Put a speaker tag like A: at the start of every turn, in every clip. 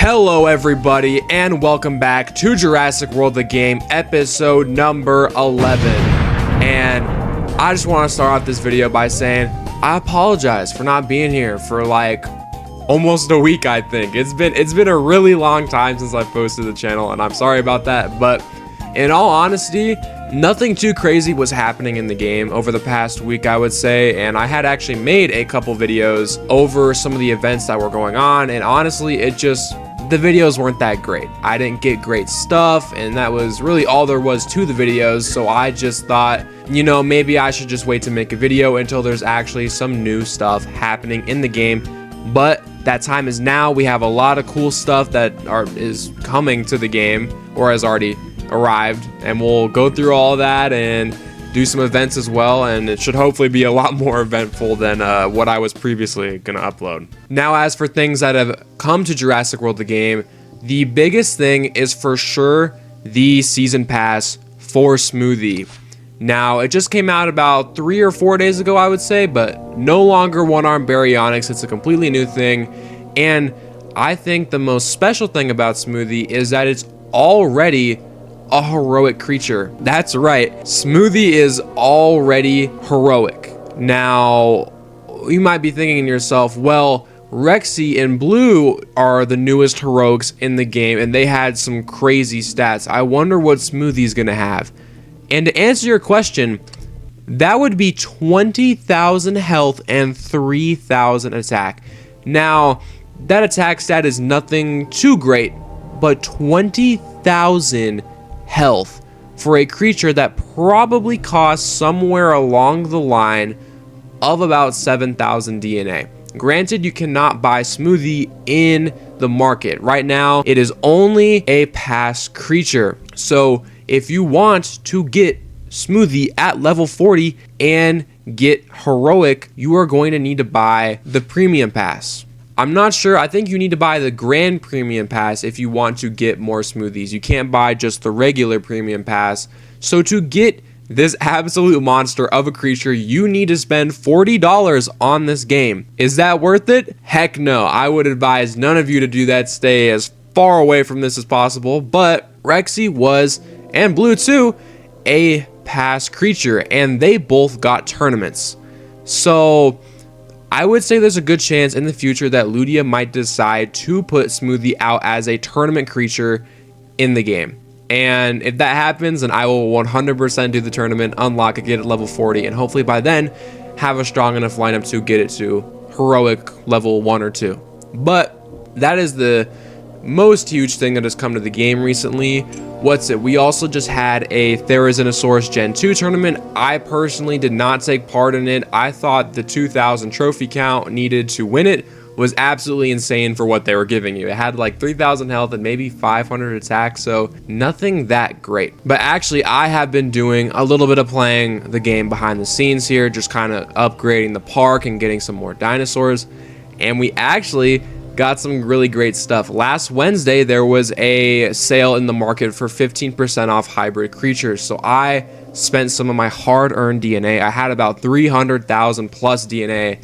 A: Hello everybody and welcome back to Jurassic World the Game episode number 11. And I just want to start off this video by saying I apologize for not being here for like almost a week. I think it's been a really long time since I posted the channel, and I'm sorry about that, but in all honesty, nothing too crazy was happening in the game over the past week, I would say, and I had actually made a couple videos over some of the events that were going on, and honestly, the videos weren't that great. I didn't get great stuff, and that was really all there was to the videos, so I just thought, you know, maybe I should just wait to make a video until there's actually some new stuff happening in the game. But that time is now. We have a lot of cool stuff that is coming to the game or has already arrived, and we'll go through all that and do some events as well, and it should hopefully be a lot more eventful than what I was previously gonna upload. Now, as for things that have come to Jurassic World the Game, the biggest thing is for sure the season pass for Smoothie. Now, it just came out about 3 or 4 days ago, I would say, but no longer one-armed baryonyx. It's a completely new thing, and I think the most special thing about Smoothie is that it's already a heroic creature. That's right, Smoothie is already heroic. Now, you might be thinking to yourself, well, Rexy and Blue are the newest heroics in the game, and they had some crazy stats. I wonder what Smoothie's gonna have. And to answer your question, that would be 20,000 health and 3,000 attack. Now, that attack stat is nothing too great, but 20,000 health for a creature that probably costs somewhere along the line of about 7,000 DNA. Granted, you cannot buy Smoothie in the market. Right now, it is only a pass creature. So if you want to get Smoothie at level 40 and get heroic, you are going to need to buy the premium pass. I'm not sure. I think you need to buy the Grand Premium Pass if you want to get more Smoothies. You can't buy just the regular Premium Pass. So to get this absolute monster of a creature, you need to spend $40 on this game. Is that worth it? Heck no. I would advise none of you to do that. Stay as far away from this as possible. But Rexy was, and Blue too, a pass creature, and they both got tournaments. So I would say there's a good chance in the future that Ludia might decide to put Smoothie out as a tournament creature in the game. And if that happens, then I will 100% do the tournament, unlock it, get it level 40, and hopefully by then have a strong enough lineup to get it to heroic level 1 or 2. But that is the most huge thing that has come to the game recently. We also just had a Therizinosaurus Gen 2 tournament. I personally did not take part in it. I thought the 2,000 trophy count needed to win it was absolutely insane for what they were giving you. It had like 3,000 health and maybe 500 attack, so nothing that great. But actually, I have been doing a little bit of playing the game behind the scenes here, just kind of upgrading the park and getting some more dinosaurs. And we actually got some really great stuff. Last Wednesday, there was a sale in the market for 15% off hybrid creatures. So I spent some of my hard-earned DNA. I had about 300,000 plus DNA,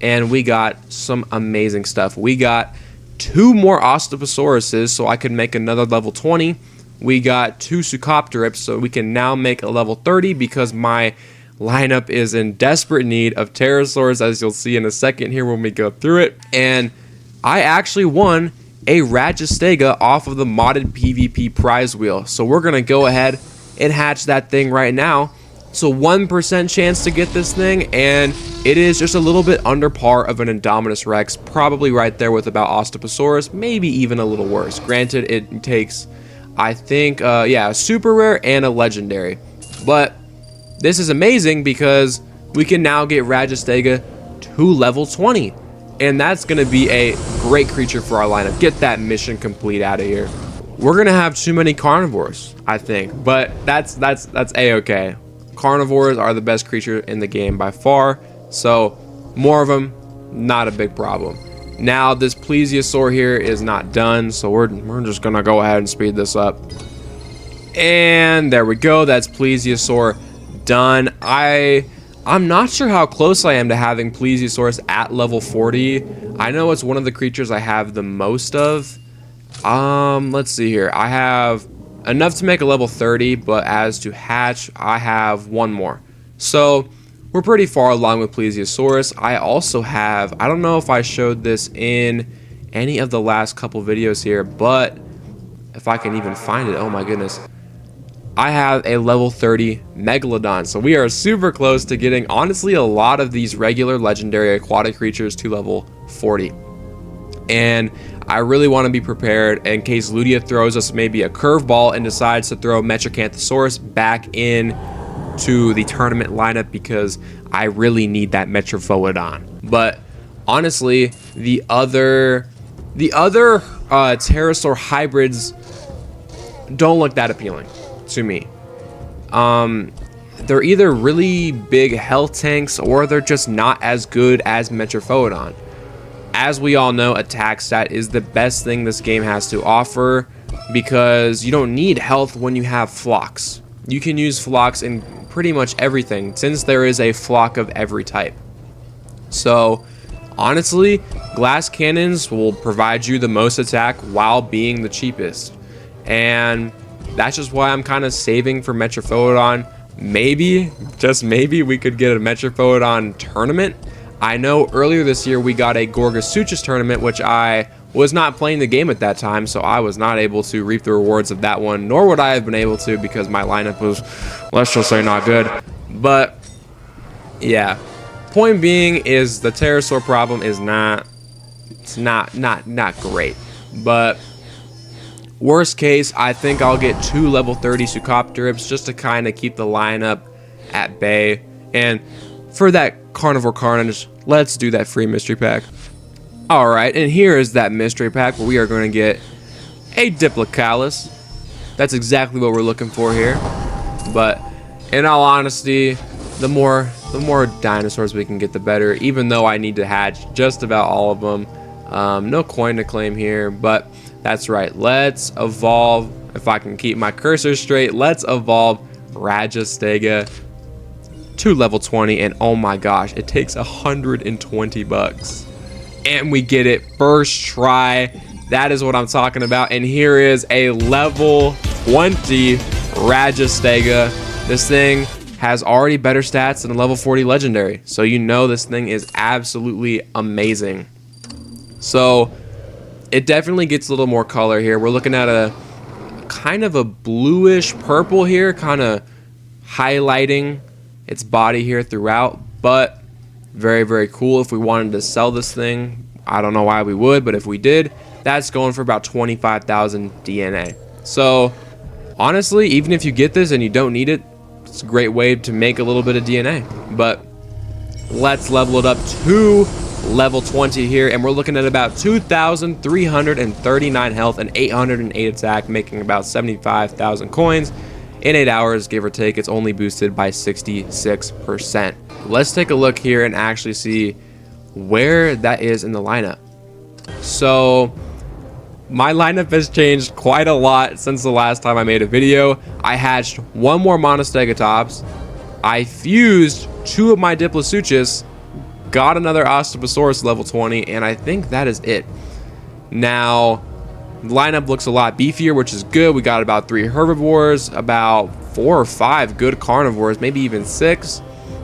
A: and we got some amazing stuff. We got 2 more Ostopasauruses, so I could make another level 20. We got 2 Sucopterips, so we can now make a level 30 because my lineup is in desperate need of pterosaurs, as you'll see in a second here when we go through it. And I actually won a Ragistega off of the modded PvP prize wheel. So we're going to go ahead and hatch that thing right now. So 1% chance to get this thing, and it is just a little bit under par of an Indominus Rex, probably right there with about Ostopasaurus, maybe even a little worse. Granted, it takes, I think, a super rare and a legendary. But this is amazing because we can now get Ragistega to level 20. And that's going to be a great creature for our lineup. Get that mission complete out of here. We're going to have too many carnivores, I think. But that's a-okay. Carnivores are the best creature in the game by far. So more of them, not a big problem. Now this Plesiosaur here is not done. So we're just going to go ahead and speed this up. And there we go. That's Plesiosaur done. I'm not sure how close I am to having Plesiosaurus at level 40. I know it's one of the creatures I have the most of, Let's see here. I have enough to make a level 30, but as to hatch, I have one more. So we're pretty far along with Plesiosaurus. I also have, I don't know if I showed this in any of the last couple videos here, but if I can even find it, oh my goodness. I have a level 30 Megalodon. So we are super close to getting, honestly, a lot of these regular legendary aquatic creatures to level 40. And I really want to be prepared in case Ludia throws us maybe a curveball and decides to throw Metrocanthosaurus back in to the tournament lineup, because I really need that Metrophoidon. But honestly, the other pterosaur hybrids don't look that appealing to me. They're either really big health tanks or they're just not as good as Metrophoidon. As we all know, attack stat is the best thing this game has to offer, because you don't need health when you have flocks. You can use flocks in pretty much everything, since there is a flock of every type. So honestly, glass cannons will provide you the most attack while being the cheapest. And that's just why I'm kind of saving for Metrophoidon. Maybe, just maybe, we could get a Metrophoidon tournament. I know earlier this year we got a Gorgosuchus tournament, which I was not playing the game at that time, so I was not able to reap the rewards of that one, nor would I have been able to, because my lineup was, let's just say, not good. But yeah, point being is the pterosaur problem is not great. But worst case, I think I'll get 2 level 30 Sucopterips just to kind of keep the lineup at bay. And for that Carnivore Carnage, let's do that free mystery pack. Alright, and here is that mystery pack where we are going to get a Diplocalus. That's exactly what we're looking for here. But in all honesty, the more dinosaurs we can get, the better, even though I need to hatch just about all of them. No coin to claim here, but that's right. Let's evolve, if I can keep my cursor straight, let's evolve Rajastega to level 20, and oh my gosh, it takes $120 and we get it first try. That is what I'm talking about. And here is a level 20 Rajastega. This thing has already better stats than a level 40 legendary, so you know this thing is absolutely amazing. So it definitely gets a little more color here. We're looking at a kind of a bluish purple here, kind of highlighting its body here throughout, but very cool. If we wanted to sell this thing, I don't know why we would, but if we did, that's going for about 25,000 DNA. So honestly, even if you get this and you don't need it, it's a great way to make a little bit of DNA. But let's level it up to level 20 here, and we're looking at about 2,339 health and 808 attack, making about 75,000 coins. In 8 hours, give or take, it's only boosted by 66%. Let's take a look here and actually see where that is in the lineup. So my lineup has changed quite a lot since the last time I made a video. I hatched one more Monostegatops. I fused 2 of my Diplocalus, got another Osteoposaurus level 20, and I think that is it. Now, the lineup looks a lot beefier, which is good. We got about 3 herbivores, about 4 or 5 good carnivores, maybe even 6.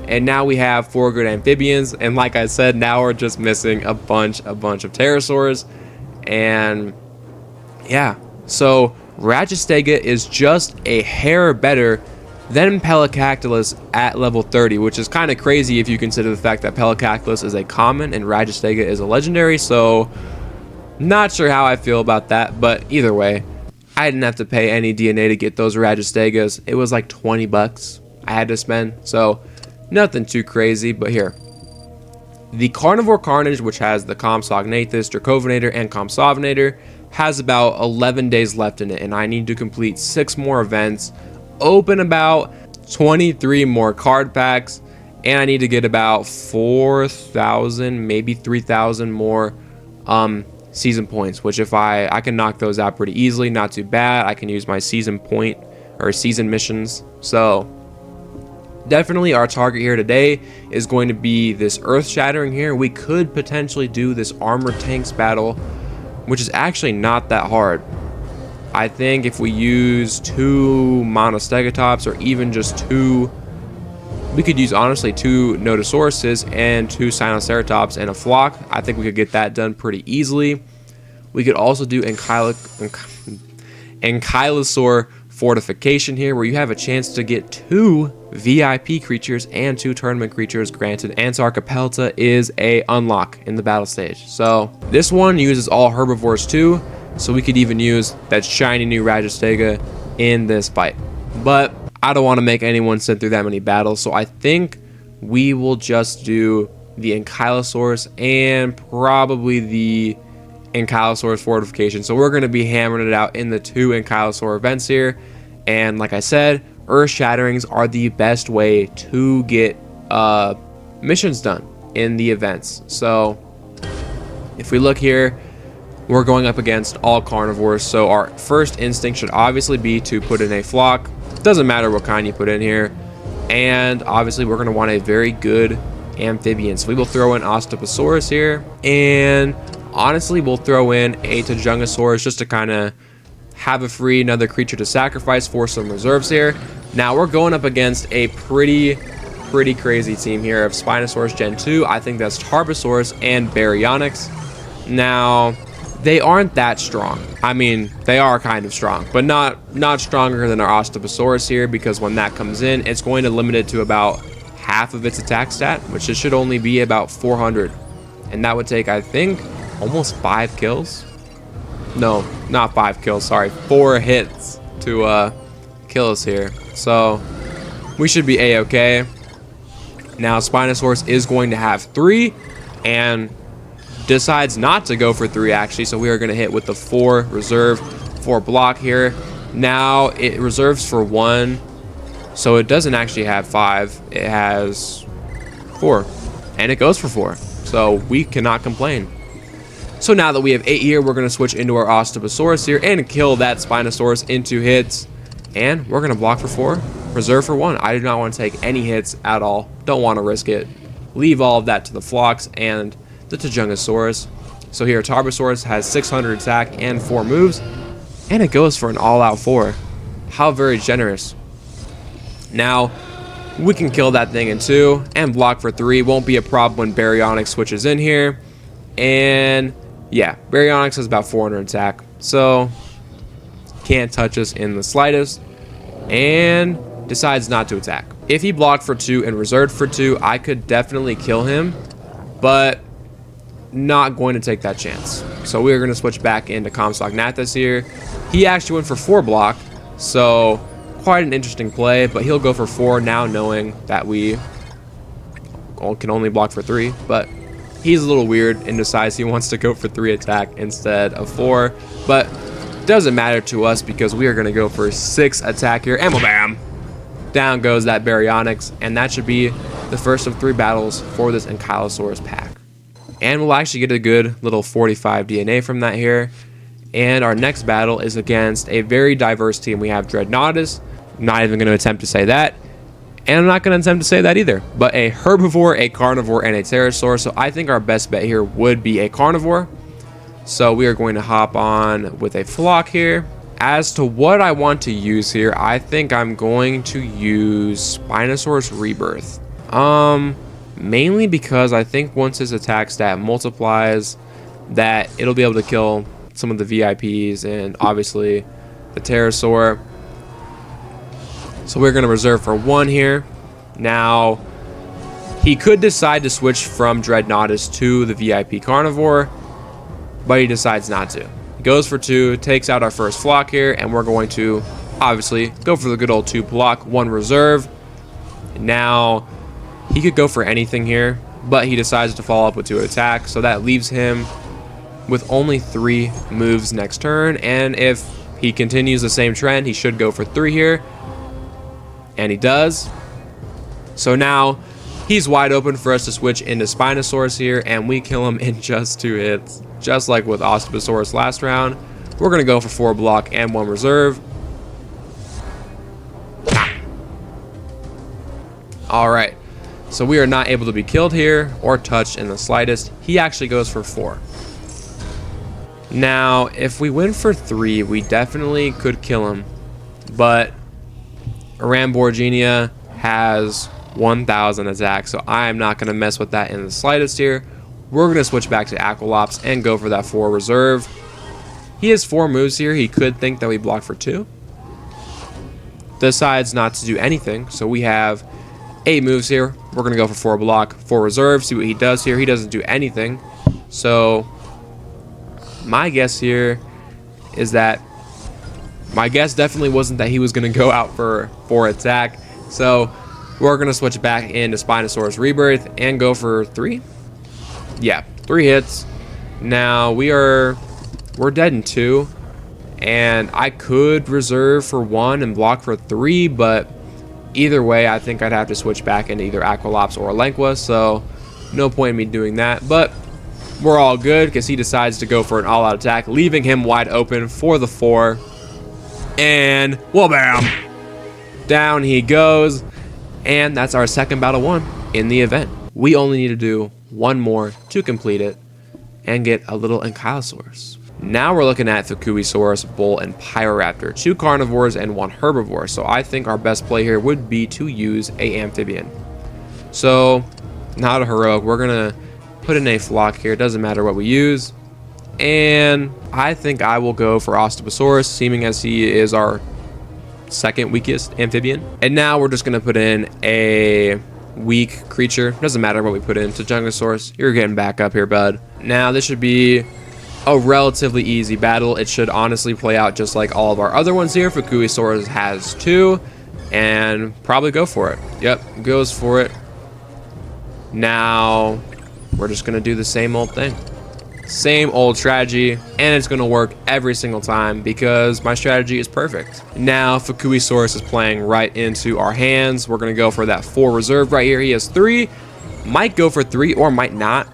A: And now we have 4 good amphibians. And like I said, now we're just missing a bunch of pterosaurs. And yeah, so Rajastega is just a hair better than Pelacactylus at level 30, which is kind of crazy if you consider the fact that Pelacactylus is a common and Rajastega is a legendary. So not sure how I feel about that, but either way, I didn't have to pay any DNA to get those Rajastegas. It was like 20 bucks I had to spend, so nothing too crazy. But here, the Carnivore Carnage, which has the Compsognathus, Dracovinator, and Compsognator, has about 11 days left in it, and I need to complete 6 more events, open about 23 more card packs, and I need to get about 4,000, maybe 3,000 more season points, which if I can knock those out pretty easily, not too bad. I can use my season point or season missions. So definitely our target here today is going to be this earth shattering here. We could potentially do this armored tanks battle. which is actually not that hard. I think if we use 2 Monostegatops or even just 2, we could use honestly 2 Notosauruses and 2 Sinoceratops and a flock. I think we could get that done pretty easily. We could also do Ankylosaur Fortification here, where you have a chance to get 2 VIP creatures and 2 tournament creatures granted. And Sarcopelta is a unlock in the battle stage. So this one uses all herbivores too, so we could even use that shiny new Rajastega in this fight. But I don't want to make anyone sit through that many battles, so I think we will just do the Ankylosaurus and probably the Ankylosaurus Fortification. So we're going to be hammering it out in the 2 Ankylosaur events here. And like I said, Earth Shatterings are the best way to get missions done in the events. So if we look here, we're going up against all carnivores. So our first instinct should obviously be to put in a flock. Doesn't matter what kind you put in here. And obviously we're going to want a very good amphibian. So we will throw in Osteoposaurus here. And honestly, we'll throw in a Tajungasaurus just to kind of have a free another creature to sacrifice for some reserves here. Now we're going up against a pretty crazy team here of Spinosaurus Gen 2. I think that's Tarbosaurus and Baryonyx. Now they aren't that strong. I mean, they are kind of strong, but not stronger than our Osteoposaurus here, because when that comes in, it's going to limit it to about half of its attack stat, which it should only be about 400. And that would take, I think, almost 5 kills. No, not 5 kills, sorry, 4 hits to kill us here. So we should be a-okay. Now Spinosaurus is going to have 3 and decides not to go for 3 actually, so we are going to hit with the 4 reserve for block here. Now it reserves for 1, so it doesn't actually have 5, it has 4, and it goes for 4, so we cannot complain. So now that we have 8 here, we're going to switch into our Osteoposaurus here and kill that Spinosaurus in 2 hits. And we're going to block for 4, reserve for 1. I do not want to take any hits at all. Don't want to risk it. Leave all of that to the flocks and the Tajungasaurus. So here, Tarbosaurus has 600 attack and 4 moves. And it goes for an all-out 4. How very generous. Now, we can kill that thing in 2 and block for 3. Won't be a problem when Baryonyx switches in here. And yeah, Baryonyx has about 400 attack, so can't touch us in the slightest, and decides not to attack. If he blocked for 2 and reserved for 2, I could definitely kill him, but not going to take that chance. So we're going to switch back into Comstock Nathus here. He actually went for 4 block, so quite an interesting play, but he'll go for 4 now knowing that we can only block for 3, but he's a little weird and decides he wants to go for 3 attack instead of 4, but doesn't matter to us because we are going to go for 6 attack here, and bam! Down goes that Baryonyx, and that should be the first of 3 battles for this Ankylosaurus pack. And we'll actually get a good little 45 DNA from that here. And our next battle is against a very diverse team. We have Dreadnoughtus, not even going to attempt to say that. And I'm not going to attempt to say that either. But a herbivore, a carnivore, and a pterosaur. So I think our best bet here would be a carnivore. So we are going to hop on with a flock here. As to what I want to use here, I think I'm going to use Spinosaurus Rebirth. Mainly because I think once his attack stat multiplies, that it'll be able to kill some of the VIPs and obviously the pterosaur. So we're going to reserve for 1 here. Now, he could decide to switch from Dreadnoughtus to the VIP carnivore, but he decides not to. He goes for 2, takes out our first flock here, and we're going to obviously go for the good old 2 block, 1 reserve. Now, he could go for anything here, but he decides to follow up with 2 attack, so that leaves him with only 3 moves next turn, and if he continues the same trend, he should go for 3 here, and he does. So now he's wide open for us to switch into Spinosaurus here, and we kill him in just 2 hits, just like with Osteoposaurus last round. We're going to go for 4 block and 1 reserve. Alright, so we are not able to be killed here or touched in the slightest. He actually goes for 4. Now, if we win for 3, we definitely could kill him. But Ramborginia has 1,000 attack, so I am not going to mess with that in the slightest here. We're going to switch back to Aqualops and go for that 4 reserve. He has 4 moves here. He could think that we block for 2. Decides not to do anything, so we have 8 moves here. We're going to go for 4 block, 4 reserve, see what he does here. He doesn't do anything. So my guess here is that my guess definitely wasn't that he was going to go out for 4 attack. So we're going to switch back into Spinosaurus Rebirth and go for 3. Yeah, 3 hits. Now we're dead in 2. And I could reserve for 1 and block for 3, but either way, I think I'd have to switch back into either Aqualops or Elenqua, so no point in me doing that. But we're all good because he decides to go for an all-out attack, leaving him wide open for the 4. And, well, bam! Down he goes. And that's our second battle won in the event. We only need to do 1 more to complete it and get a little Ankylosaurus. Now we're looking at Fukuisaurus, Bull, and Pyroraptor, 2 carnivores and 1 herbivore. So I think our best play here would be to use a amphibian. So not a heroic. We're gonna put in a flock here. It doesn't matter what we use. And I think I will go for Osteosaurus, seeming as he is our second weakest amphibian. And now we're just gonna put in a weak creature. Doesn't matter what we put in. So Jungosaurus, you're getting back up here, bud. Now this should be a relatively easy battle. It should honestly play out just like all of our other ones here. Fukuisaurus has 2 and probably go for it. Yep, goes for it. Now we're just gonna do the same old thing, same old strategy, and it's gonna work every single time because my strategy is perfect. Now Fukuisaurus is playing right into our hands. We're gonna go for that 4 reserve right here. He has 3, might go for 3 or might not.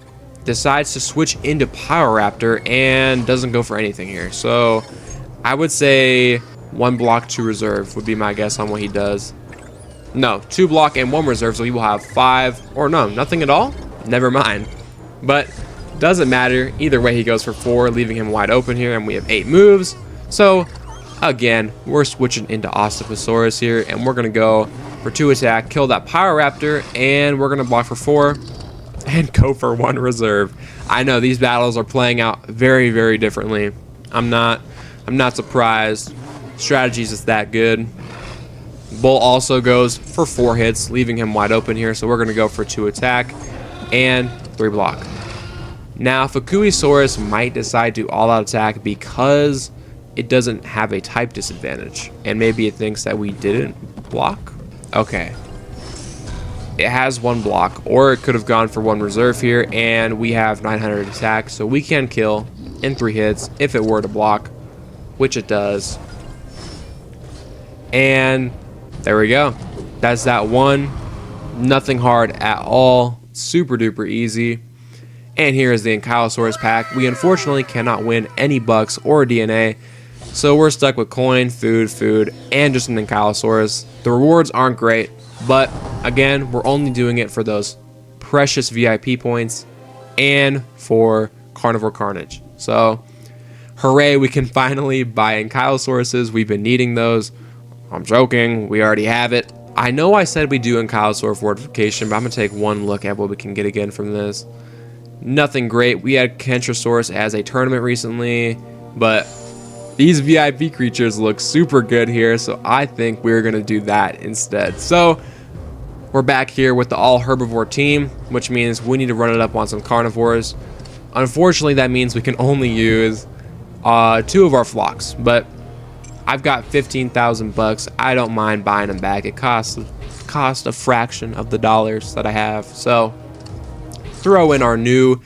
A: Decides to switch into Pyroraptor and doesn't go for anything here. So I would say 1 block, 2 reserve would be my guess on what he does. No, 2 block and 1 reserve, so he will have 5, or no, nothing at all? Never mind. But doesn't matter. Either way, he goes for 4, leaving him wide open here, and we have 8 moves. So again, we're switching into Osteosaurus here, and we're gonna go for 2 attack, kill that Pyroraptor, and we're gonna block for 4. And go for 1 reserve. I know these battles are playing out very, very differently. I'm not surprised. Strategy's just that good. Bull also goes for 4 hits, leaving him wide open here. So we're gonna go for 2 attack and 3 block. Now Fukuisaurus might decide to all-out attack because it doesn't have a type disadvantage, and maybe it thinks that we didn't block. Okay. It has 1 block, or it could have gone for 1 reserve here, and we have 900 attack, so we can kill in 3 hits if it were to block, which it does. And there we go. That's that 1. Nothing hard at all. Super duper easy. And here is the Ankylosaurus pack. We unfortunately cannot win any bucks or DNA, so we're stuck with coin, food, and just an Ankylosaurus. The rewards aren't great, but again, we're only doing it for those precious VIP points and for Carnivore Carnage. So, hooray, we can finally buy Ankylosauruses. We've been needing those. I'm joking, we already have it. I know I said we do Ankylosaur fortification, but I'm going to take 1 look at what we can get again from this. Nothing great. We had Kentrosaurus as a tournament recently, but these VIP creatures look super good here, so I think we're going to do that instead. So we're back here with the all herbivore team, which means we need to run it up on some carnivores. Unfortunately, that means we can only use 2 of our flocks, but I've got 15,000 bucks. I don't mind buying them back. It costs a fraction of the dollars that I have. So throw in our new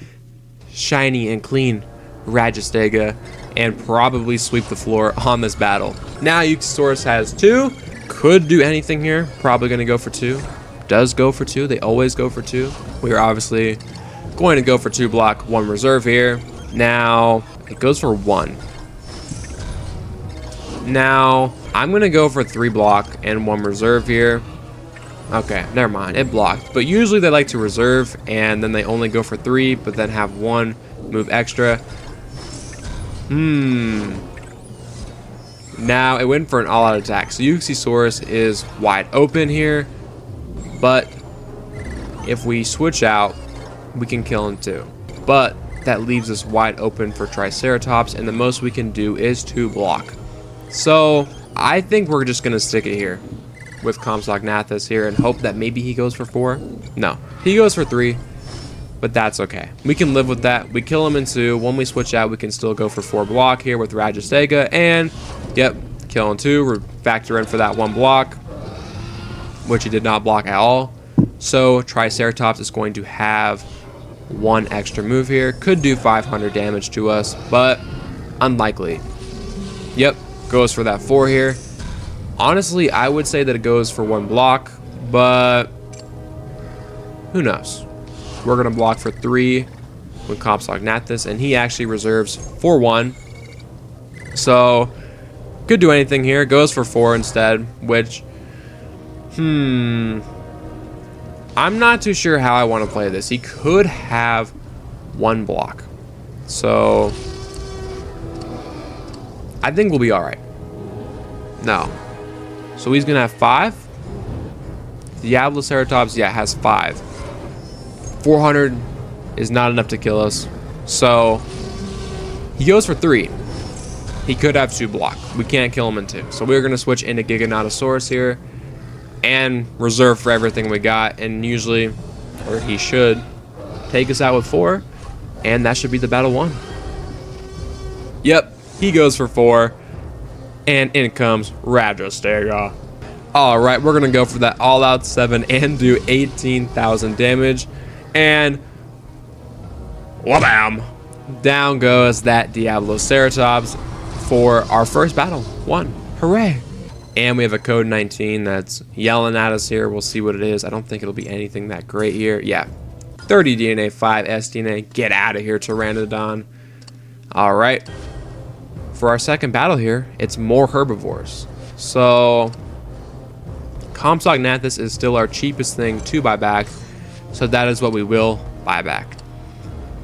A: shiny and clean Ragistega and probably sweep the floor on this battle. Now Euctosaurus has 2. Could do anything here. Probably going to go for 2. Does go for 2. They always go for 2. We are obviously going to go for 2 block, 1 reserve here. Now it goes for 1. Now I'm going to go for 3 block and 1 reserve here. Okay, never mind. It blocked. But usually they like to reserve and then they only go for 3, but then have 1 move extra. Now it went for an all-out attack. So Uxisaurus is wide open here. But if we switch out, we can kill him too. But that leaves us wide open for Triceratops, and the most we can do is 2 block. So I think we're just going to stick it here with Compsognathus here and hope that maybe he goes for 4. No, he goes for 3, but that's okay. We can live with that. We kill him in 2. When we switch out, we can still go for 4 block here with Ragistega, and yep, kill in 2. We're factor in for that 1 block, which he did not block at all. So Triceratops is going to have 1 extra move here. Could do 500 damage to us, but unlikely. Yep, goes for that 4 here. Honestly, I would say that it goes for 1 block, but who knows? We're going to block for 3 with Compsognathus, and he actually reserves for 1. So, could do anything here. Goes for 4 instead, which, I'm not too sure how I want to play this. He could have 1 block. So, I think we'll be alright. No. So he's going to have 5. Diabloceratops, yeah, has 5. 400 is not enough to kill us. So he goes for 3. He could have 2 block. We can't kill him in 2. So we're going to switch into Giganotosaurus here and reserve for everything we got. And usually, or he should, take us out with 4. And that should be the battle won. Yep, he goes for 4. And in comes Ragistega. Alright, we're going to go for that all-out 7 and do 18,000 damage. And whabam! Down goes that Diabloceratops for our first battle. 1. Hooray! And we have a code 19 that's yelling at us here. We'll see what it is. I don't think it'll be anything that great here. Yeah. 30 DNA, 5 SDNA. Get out of here, Pteranodon. Alright. For our second battle here, it's more herbivores. So Compsognathus is still our cheapest thing to buy back, so that is what we will buy back.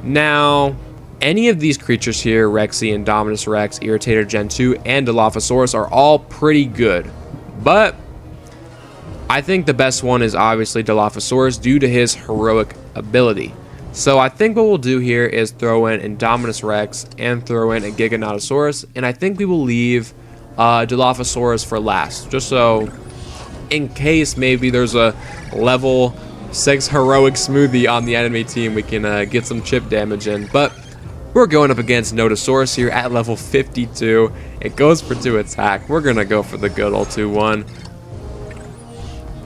A: Now, any of these creatures here, Rexy, Indominus Rex, Irritator Gen 2, and Dilophosaurus are all pretty good, but I think the best one is obviously Dilophosaurus due to his heroic ability. So I think what we'll do here is throw in Indominus Rex and throw in a Giganotosaurus, and I think we will leave Dilophosaurus for last, just so in case maybe there's a level 6 Heroic Smoothie on the enemy team, we can get some chip damage in. But we're going up against Notosaurus here at level 52. It goes for 2 attack. We're going to go for the good old 2-1.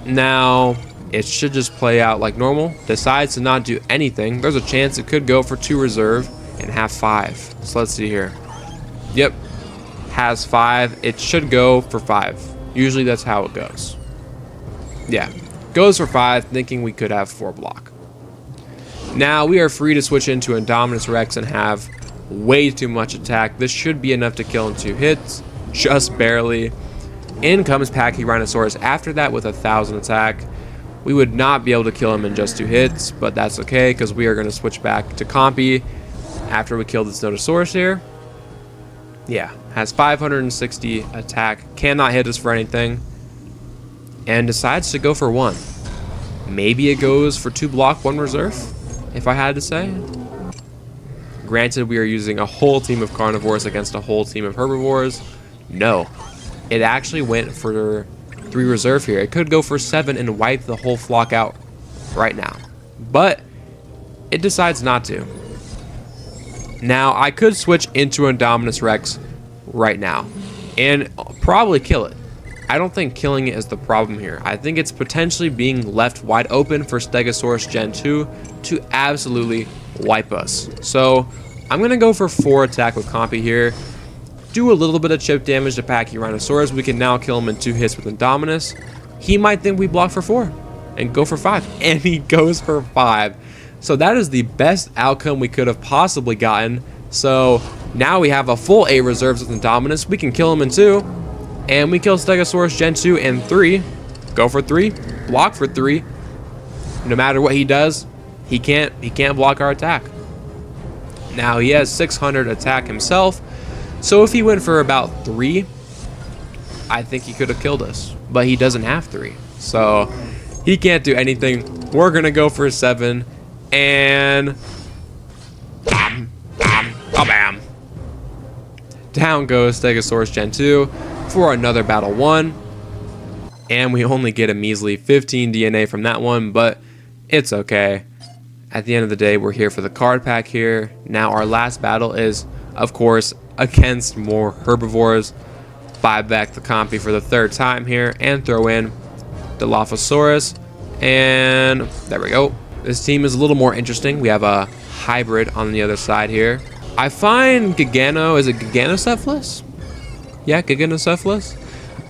A: Now, it should just play out like normal. Decides to not do anything. There's a chance it could go for 2 reserve and have 5. So let's see here. Yep. Has 5. It should go for 5. Usually that's how it goes. Yeah. Goes for 5, thinking we could have 4 block. Now we are free to switch into Indominus Rex and have way too much attack. This should be enough to kill in 2 hits. Just barely. In comes Pachyrhinosaurus after that with 1,000 attack. We would not be able to kill him in just 2 hits, but that's okay because we are going to switch back to Compy after we kill this Notosaurus here. Yeah, has 560 attack, cannot hit us for anything, and decides to go for 1. Maybe it goes for 2 block, 1 reserve, if I had to say. Granted, we are using a whole team of carnivores against a whole team of herbivores. No, it actually went for 3 reserve here. It could go for 7 and wipe the whole flock out right now, but it decides not to. Now, I could switch into Indominus Rex right now and probably kill it. I don't think killing it is the problem here. I think it's potentially being left wide open for Stegosaurus Gen 2 to absolutely wipe us. So I'm going to go for 4 attack with Compy here. Do a little bit of chip damage to Pachyrhinosaurus. We can now kill him in 2 hits with Indominus. He might think we block for 4 and go for 5. And he goes for 5. So that is the best outcome we could have possibly gotten. So now we have a full 8 reserves with Indominus. We can kill him in 2. And we kill Stegosaurus Gen 2 in 3. Go for 3. Block for 3. No matter what he does, he can't block our attack. Now he has 600 attack himself. So if he went for about 3, I think he could have killed us, but he doesn't have 3. So he can't do anything. We're going to go for 7 and bam, bam, bam. Down goes Stegosaurus Gen 2 for another battle 1. And we only get a measly 15 DNA from that one, but it's okay. At the end of the day, we're here for the card pack here. Now our last battle is, of course, against more herbivores. Buy back the Compy for the 3rd time here and throw in Dilophosaurus. And there we go. This team is a little more interesting. We have a hybrid on the other side here. I find is it Giganocephalus? Yeah, Giganocephalus.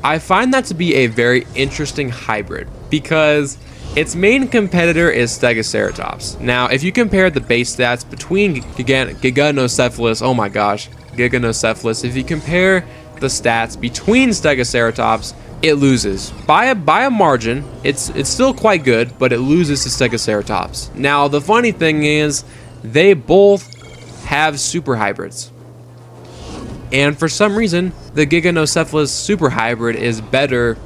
A: I find that to be a very interesting hybrid because its main competitor is Stegoceratops. Now, if you compare the base stats between Giganocephalus, oh my gosh, Giganocephalus, if you compare the stats between Stegoceratops, it loses by a margin. It's still quite good, but it loses to Stegoceratops. Now, the funny thing is, they both have super hybrids. And for some reason, the Giganocephalus super hybrid is better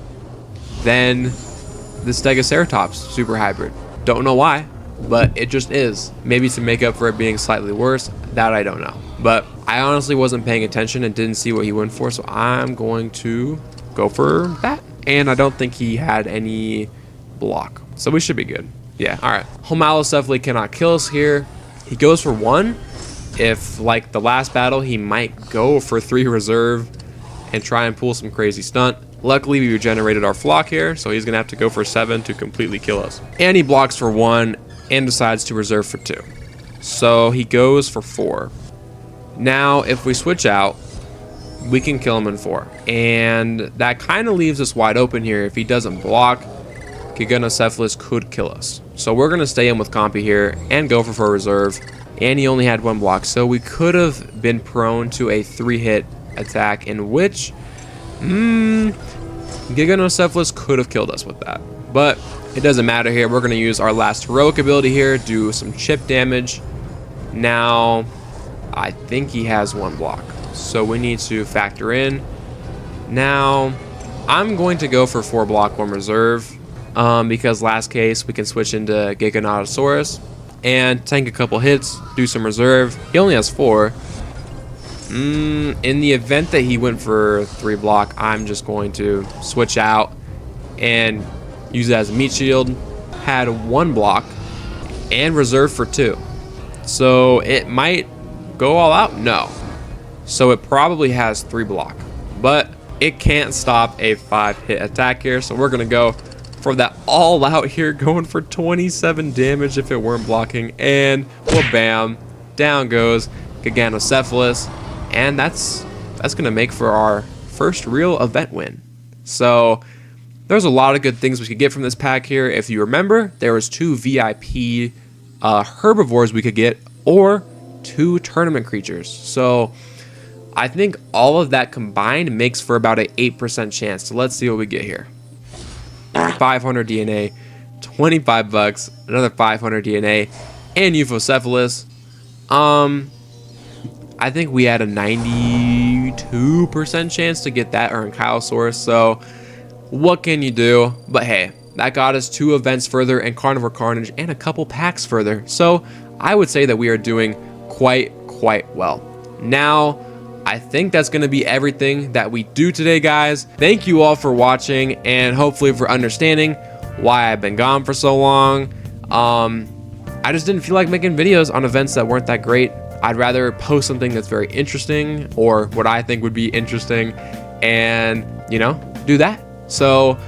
A: than the Stegoceratops super hybrid. Don't know why, but it just is. Maybe to make up for it being slightly worse, that I don't know. But I honestly wasn't paying attention and didn't see what he went for, so I'm going to go for that. And I don't think he had any block, so we should be good. Yeah, all right. Homalocephaly cannot kill us here. He goes for 1. If, like the last battle, he might go for 3 reserve and try and pull some crazy stunt. Luckily, we regenerated our flock here, so he's going to have to go for 7 to completely kill us. And he blocks for 1 and decides to reserve for 2. So he goes for 4. Now, if we switch out, we can kill him in 4. And that kind of leaves us wide open here. If he doesn't block, Giganocephalus could kill us. So we're going to stay in with Compy here and go for 4 reserve. And he only had 1 block, so we could have been prone to a 3-hit attack, in which Giganocephalus could have killed us with that. But it doesn't matter here. We're going to use our last heroic ability here, do some chip damage. Now, I think he has 1 block, so we need to factor in. Now, I'm going to go for 4 block, 1 reserve, because last case we can switch into Giganotosaurus and tank a couple hits, do some reserve. He only has 4. In the event that he went for 3 block, I'm just going to switch out and use it as a meat shield. Had 1 block and reserve for 2. So it might go all out? No. So it probably has 3 block, but it can't stop a 5-hit attack here. So we're gonna go for that all out here, going for 27 damage if it weren't blocking, and well, bam, down goes Giganocephalus, and that's gonna make for our first real event win. So there's a lot of good things we could get from this pack here. If you remember, there was 2 VIP herbivores we could get, or 2 tournament creatures. So I think all of that combined makes for about an 8% chance. So let's see what we get here. 500 DNA, 25 bucks, another 500 DNA, and Euphocephalus. I think we had a 92% chance to get that Ankylosaurus. So what can you do? But hey, that got us 2 events further and Carnivore Carnage and a couple packs further. So I would say that we are doing quite well. Now, I think that's going to be everything that we do today, guys. Thank you all for watching and hopefully for understanding why I've been gone for so long. I just didn't feel like making videos on events that weren't that great. I'd rather post something that's very interesting, or what I think would be interesting, and, you know, do that. So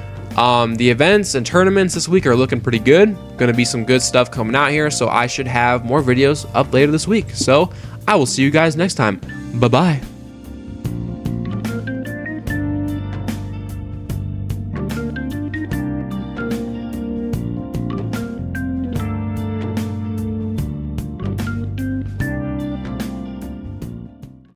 A: the events and tournaments this week are looking pretty good. Going to be some good stuff coming out here, so I should have more videos up later this week. So I will see you guys next time. Bye-bye.